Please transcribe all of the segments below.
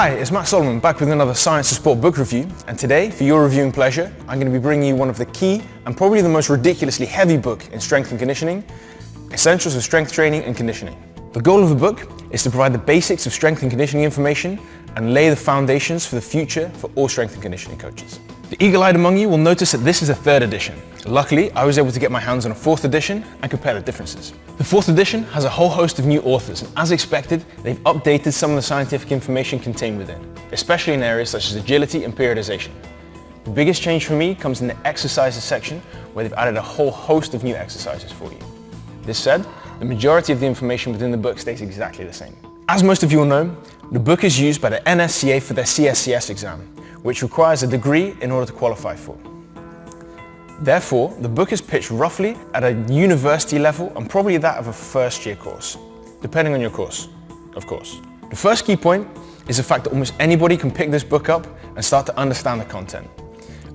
Hi, it's Matt Solomon back with another Science to Sport book review, and today, for your reviewing pleasure, I'm going to be bringing you one of the key and probably the most ridiculously heavy book in strength and conditioning, Essentials of Strength Training and Conditioning. The goal of the book is to provide the basics of strength and conditioning information and lay the foundations for the future for all strength and conditioning coaches. The eagle-eyed among you will notice that this is a third edition. Luckily, I was able to get my hands on a fourth edition and compare the differences. The fourth edition has a whole host of new authors, and as expected, they've updated some of the scientific information contained within, especially in areas such as agility and periodization. The biggest change for me comes in the exercises section, where they've added a whole host of new exercises for you. This said, the majority of the information within the book stays exactly the same. As most of you will know, the book is used by the NSCA for their CSCS exam, which requires a degree in order to qualify for. Therefore, the book is pitched roughly at a university level and probably that of a first year course, depending on your course, of course. The first key point is the fact that almost anybody can pick this book up and start to understand the content.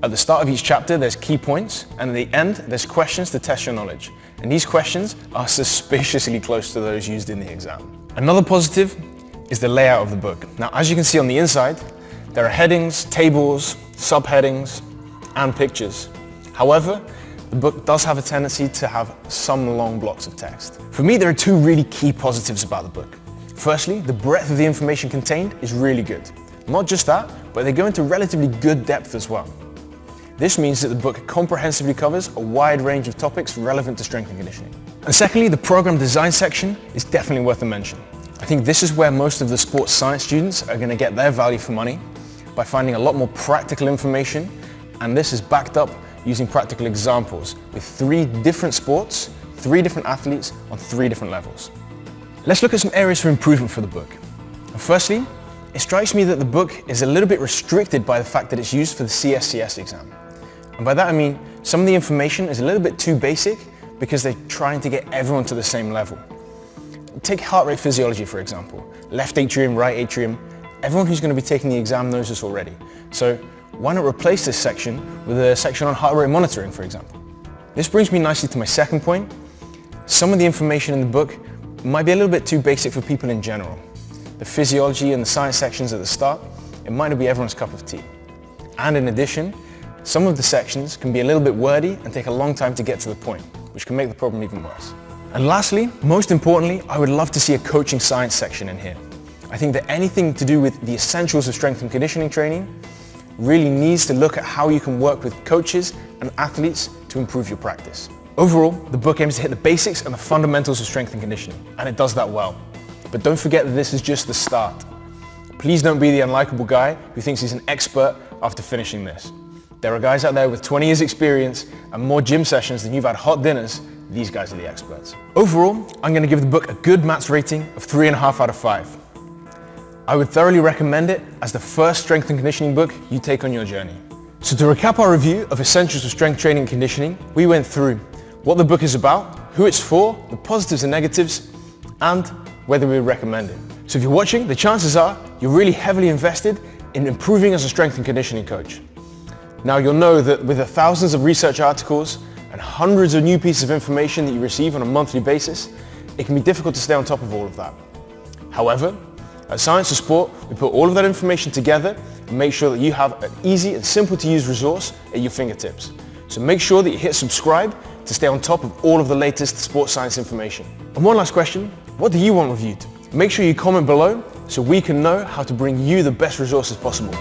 At the start of each chapter, there's key points, and at the end, there's questions to test your knowledge. And these questions are suspiciously close to those used in the exam. Another positive is the layout of the book. Now, as you can see on the inside, there are headings, tables, subheadings, and pictures. However, the book does have a tendency to have some long blocks of text. For me, there are two really key positives about the book. Firstly, the breadth of the information contained is really good. Not just that, but they go into relatively good depth as well. This means that the book comprehensively covers a wide range of topics relevant to strength and conditioning. And secondly, the program design section is definitely worth a mention. I think this is where most of the sports science students are going to get their value for money, by finding a lot more practical information, and this is backed up using practical examples with 3 different sports, 3 different athletes on 3 different levels. Let's look at some areas for improvement for the book. Firstly, it strikes me that the book is a little bit restricted by the fact that it's used for the CSCS exam. And by that I mean some of the information is a little bit too basic because they're trying to get everyone to the same level. Take heart rate physiology, for example. Left atrium, right atrium. Everyone who's going to be taking the exam knows this already. So why not replace this section with a section on heart rate monitoring, for example? This brings me nicely to my second point. Some of the information in the book might be a little bit too basic for people in general. The physiology and the science sections at the start, it might not be everyone's cup of tea. And in addition, some of the sections can be a little bit wordy and take a long time to get to the point, which can make the problem even worse. And lastly, most importantly, I would love to see a coaching science section in here. I think that anything to do with the essentials of strength and conditioning training really needs to look at how you can work with coaches and athletes to improve your practice. Overall, the book aims to hit the basics and the fundamentals of strength and conditioning, and it does that well. But don't forget that this is just the start. Please don't be the unlikable guy who thinks he's an expert after finishing this. There are guys out there with 20 years experience and more gym sessions than you've had hot dinners. These guys are the experts. Overall, I'm going to give the book a good Matt's rating of 3.5 out of 5. I would thoroughly recommend it as the first strength and conditioning book you take on your journey. So to recap our review of Essentials of Strength Training and Conditioning, we went through what the book is about, who it's for, the positives and negatives, and whether we would recommend it. So if you're watching, the chances are you're really heavily invested in improving as a strength and conditioning coach. Now you'll know that with the thousands of research articles and hundreds of new pieces of information that you receive on a monthly basis, it can be difficult to stay on top of all of that. However, at Science to Sport, we put all of that information together and make sure that you have an easy and simple to use resource at your fingertips. So make sure that you hit subscribe to stay on top of all of the latest sports science information. And one last question, what do you want reviewed? Make sure you comment below so we can know how to bring you the best resources possible.